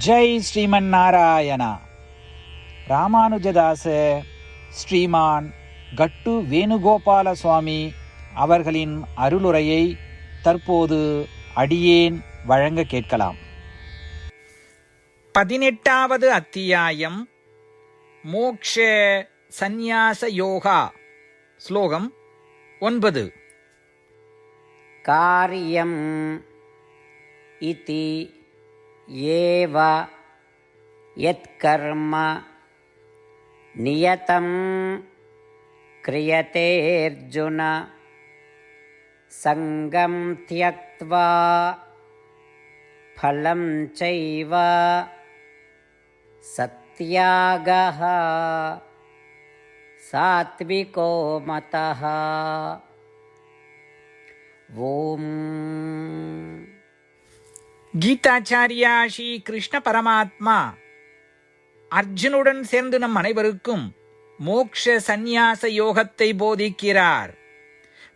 ஜெய் ஸ்ரீமன் நாராயணா. ராமானுஜதாச ஸ்ரீமான் கட்டு வேணுகோபால சுவாமி அவர்களின் அருளுரையை தற்போது அடியேன் வழங்க கேட்கலாம். 18வது அத்தியாயம் மோக்ஷ சந்நியாச யோகா. ஸ்லோகம் 9. காரியம் இதி ஏவ யத்கர்ம நியதம் கிரியதே அர்ஜுன சங்கம் த்யக்த்வா பலம் சைவ சத்யாகஹ சாத்விகோ மதஹ. ஓம். கீதாச்சாரியா ஸ்ரீ கிருஷ்ண பரமாத்மா அர்ஜுனுடன் சேர்ந்து நம் அனைவருக்கும் மோக்ஷ சந்நியாச யோகத்தை போதிக்கிறார்.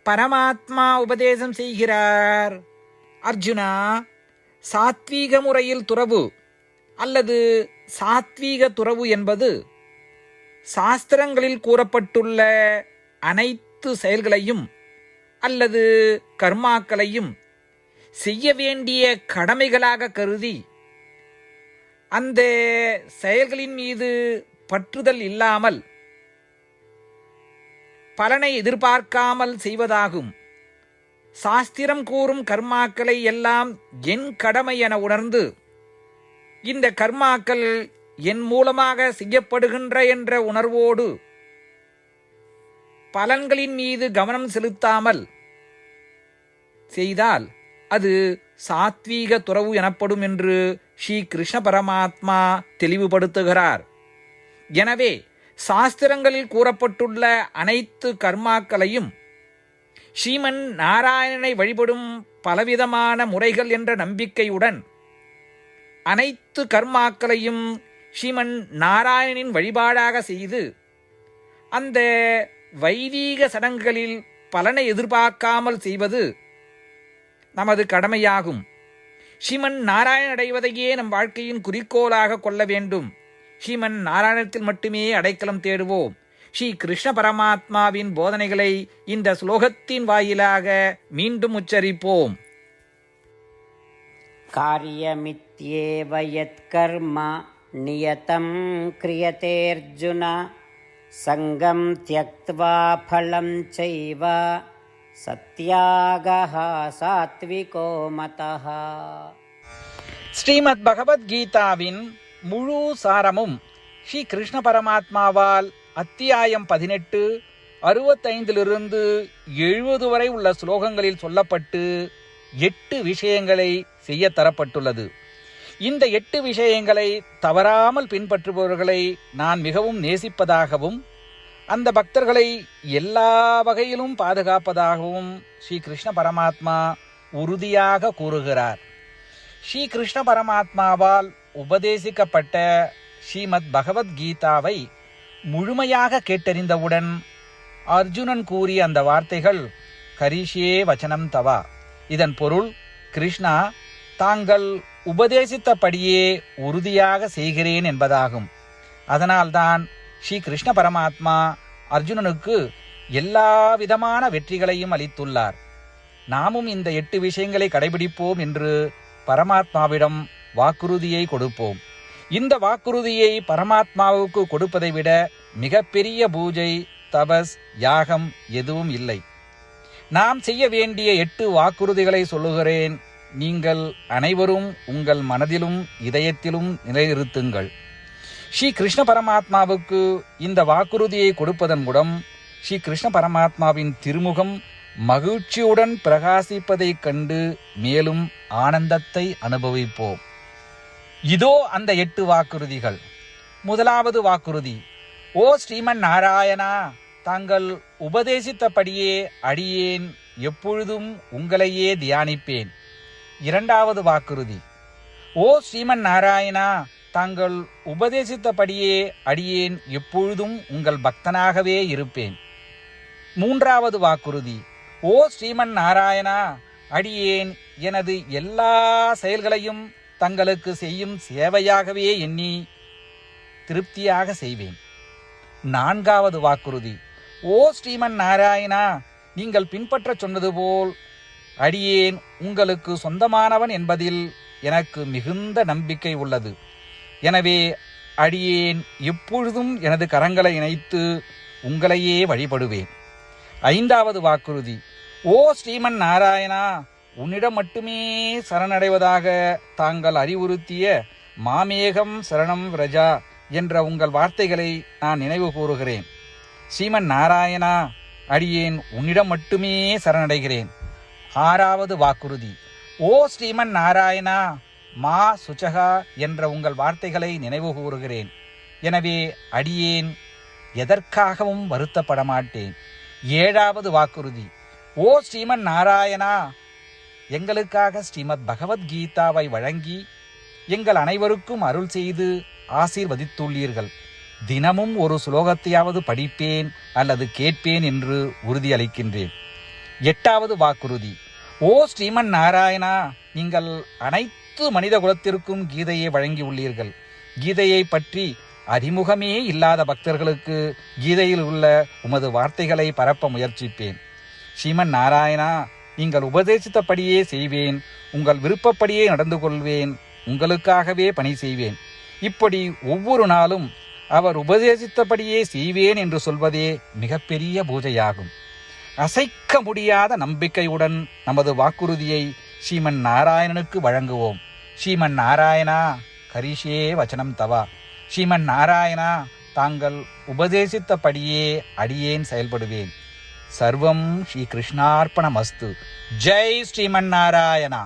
பரமாத்மா உபதேசம் செய்கிறார். அர்ஜுனா, சாத்வீக முறையில் துறவு அல்லது சாத்வீக துறவு என்பது சாஸ்திரங்களில் கூறப்பட்டுள்ள அனைத்து செயல்களையும் அல்லது கர்மாக்களையும் செய்ய வேண்டிய கடமைகளாக கருதி அந்த செயல்களின் மீது பற்றுதல் இல்லாமல் பலனை எதிர்பார்க்காமல் செய்வதாகும். சாஸ்திரம் கூறும் கர்மாக்களை எல்லாம் என் கடமை என உணர்ந்து இந்த கர்மாக்கள் என் மூலமாக செய்யப்படுகின்ற என்ற உணர்வோடு பலன்களின் மீது கவனம் செலுத்தாமல் செய்தால் அது சாத்வீக துறவு எனப்படும் என்று ஸ்ரீ கிருஷ்ண பரமாத்மா தெளிவுபடுத்துகிறார். எனவே சாஸ்திரங்களில் கூறப்பட்டுள்ள அனைத்து கர்மாக்களையும் ஸ்ரீமன் நாராயணனை வழிபடும் பலவிதமான முறைகள் என்ற நம்பிக்கையுடன் அனைத்து கர்மாக்களையும் ஸ்ரீமன் நாராயணனின் வழிபாடாக செய்து அந்த வைதீக சடங்குகளில் பலனை எதிர்பார்க்காமல் செய்வது நமது கடமையாகும். ஸ்ரீமன் நாராயணன் அடைவதையே நம் வாழ்க்கையின் குறிக்கோளாக கொள்ள வேண்டும். ஸ்ரீமன் நாராயணத்தில் மட்டுமே அடைக்கலம் தேடுவோம். ஸ்ரீ கிருஷ்ண பரமாத்மாவின் போதனைகளை இந்த ஸ்லோகத்தின் வாயிலாக மீண்டும் உச்சரிப்போம். காரியமித்யேவ யத்கர்ம நியதம் கிரியதே அர்ஜுன சங்கம் த்யக்த்வா பலம் சைவ சத்யாகஹ சாத்விகோ மதஹ. ஸ்ரீமத் பகவத்கீதாவின் முழு சாரமும் ஸ்ரீ கிருஷ்ண பரமாத்மாவால் அத்தியாயம் 18 65 70 வரை உள்ள ஸ்லோகங்களில் சொல்லப்பட்டு 8 விஷயங்களை செய்ய தரப்பட்டுள்ளது. இந்த 8 விஷயங்களை தவறாமல் பின்பற்றுபவர்களை நான் மிகவும் நேசிப்பதாகவும் அந்த பக்தர்களை எல்லா வகையிலும் பாதுகாப்பதாகவும் ஸ்ரீ கிருஷ்ண பரமாத்மா உறுதியாக கூறுகிறார். ஸ்ரீ கிருஷ்ண பரமாத்மாவால் உபதேசிக்கப்பட்ட ஸ்ரீமத் பகவத்கீதாவை முழுமையாக கேட்டறிந்தவுடன் அர்ஜுனன் கூறிய அந்த வார்த்தைகள் கரிஷ்யே வச்சனம் தவா. இதன் பொருள், கிருஷ்ணா, தாங்கள் உபதேசித்தபடியே உறுதியாக செய்கிறேன் என்பதாகும். அதனால்தான் ஸ்ரீ கிருஷ்ண பரமாத்மா அர்ஜுனனுக்கு எல்லா விதமான வெற்றிகளையும் அளித்துள்ளார். நாமும் இந்த 8 விஷயங்களை கடைபிடிப்போம் என்று பரமாத்மாவிடம் வாக்குறுதியை கொடுப்போம். இந்த வாக்குறுதியை பரமாத்மாவுக்கு கொடுப்பதை விட மிகப்பெரிய பூஜை, தபஸ், யாகம் எதுவும் இல்லை. நாம் செய்ய வேண்டிய 8 வாக்குறுதிகளை சொல்லுகிறேன். நீங்கள் அனைவரும் உங்கள் மனதிலும் இதயத்திலும் நிலைநிறுத்துங்கள். ஸ்ரீ கிருஷ்ண பரமாத்மாவுக்கு இந்த வாக்குறுதியை கொடுப்பதன் மூலம் ஸ்ரீ கிருஷ்ண பரமாத்மாவின் திருமுகம் மகிழ்ச்சியுடன் பிரகாசிப்பதைக் கண்டு மேலும் ஆனந்தத்தை அனுபவிப்போம். இதோ அந்த 8 வாக்குறுதிகள். முதலாவது வாக்குறுதி: ஓ ஸ்ரீமன் நாராயணா, தாங்கள் உபதேசித்தபடியே அடியேன் எப்பொழுதும் உங்களையே தியானிப்பேன். இரண்டாவது வாக்குறுதி: ஓ ஸ்ரீமன் நாராயணா, தாங்கள் உபதேசித்தபடியே அடியேன் எப்பொழுதும் உங்கள் பக்தனாகவே இருப்பேன். மூன்றாவது வாக்குறுதி: ஓ ஸ்ரீமன் நாராயணா, அடியேன் எனது எல்லா செயல்களையும் தங்களுக்கு செய்யும் சேவையாகவே எண்ணி திருப்தியாக செய்வேன். 4வது வாக்குறுதி. ஓ ஸ்ரீமன் நாராயணா, நீங்கள் பின்பற்றச் சொன்னது போல் அடியேன் உங்களுக்கு சொந்தமானவன் என்பதில் எனக்கு மிகுந்த நம்பிக்கை உள்ளது. எனவே அடியேன் எப்பொழுதும் எனது கரங்களை இணைத்து உங்களையே வழிபடுவேன். 5வது வாக்குறுதி. ஓ ஸ்ரீமன் நாராயணா, உன்னிடம் மட்டுமே சரணடைவதாக தாங்கள் அறிவுறுத்திய மாமேகம் சரணம் விரஜா என்ற உங்கள் வார்த்தைகளை நான் நினைவு கூறுகிறேன். ஸ்ரீமன் நாராயணா, அடியேன் உன்னிடம் மட்டுமே சரணடைகிறேன். 6வது வாக்குறுதி. ஓ ஸ்ரீமன் நாராயணா, மா சுச்சகா என்ற உங்கள் வார்த்தைகளை நினைவு கூறுகிறேன். எனவே அடியேன் எதற்காகவும் வருத்தப்பட மாட்டேன். 7வது வாக்குறுதி. ஓ ஸ்ரீமன் நாராயணா, எங்களுக்காக ஸ்ரீமத் பகவத்கீதாவை வழங்கி எங்கள் அனைவருக்கும் அருள் செய்து ஆசீர்வதித்துள்ளீர்கள். தினமும் ஒரு ஸ்லோகத்தையாவது படிப்பேன் அல்லது கேட்பேன் என்று உறுதியளிக்கின்றேன். 8வது வாக்குறுதி. ஓ ஸ்ரீமன் நாராயணா, நீங்கள் அனைத்து மனித குலத்திற்கும் கீதையை வழங்கியுள்ளீர்கள். கீதையை பற்றி அறிமுகமே இல்லாத பக்தர்களுக்கு கீதையில் உள்ள உமது வார்த்தைகளை பரப்ப முயற்சிப்பேன். ஸ்ரீமன் நாராயணா, நீங்கள் உபதேசித்தபடியே செய்வேன். உங்கள் விருப்பப்படியே நடந்து கொள்வேன். உங்களுக்காகவே பணி செய்வேன். இப்படி ஒவ்வொரு நாளும் அவர் உபதேசித்தபடியே செய்வேன் என்று சொல்வதே மிகப்பெரிய பூஜையாகும். அசைக்க முடியாத நம்பிக்கையுடன் நமது வாக்குறுதியை ஸ்ரீமன் நாராயணனுக்கு வழங்குவோம். ஸ்ரீமன் நாராயணா, கரிஷே வச்சனம் தவா. ஸ்ரீமன் நாராயணா, தாங்கள் உபதேசித்தபடியே அடியேன் செயல்படுவேன். சர்வம் ஸ்ரீ கிருஷ்ணார்ப்பணமஸ்து. ஜெய் ஸ்ரீமன் நாராயணா.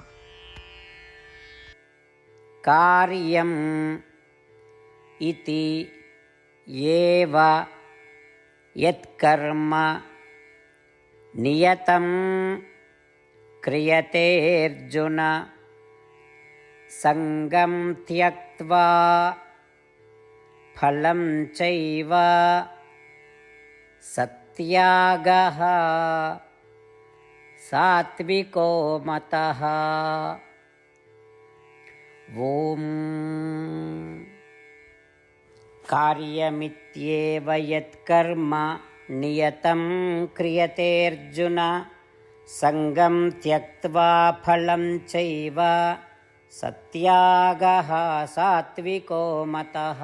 காரியம் இதி ஏவ யத்கர்ம நியதம் கிரியதே அர்ஜுன சங்கம் த்யக்த்வா ஃபலம் சைவ சத்யாகஹ சாத்விகோ மதஹ. ஓம் காரியமித்யேவ யத்கர்ம நியதம் கிரியதே அர்ஜுன சங்கம் த்யக்த்வா ஃபலம் சைவ சத்யாகஹ சாத்விகோ மதஹ.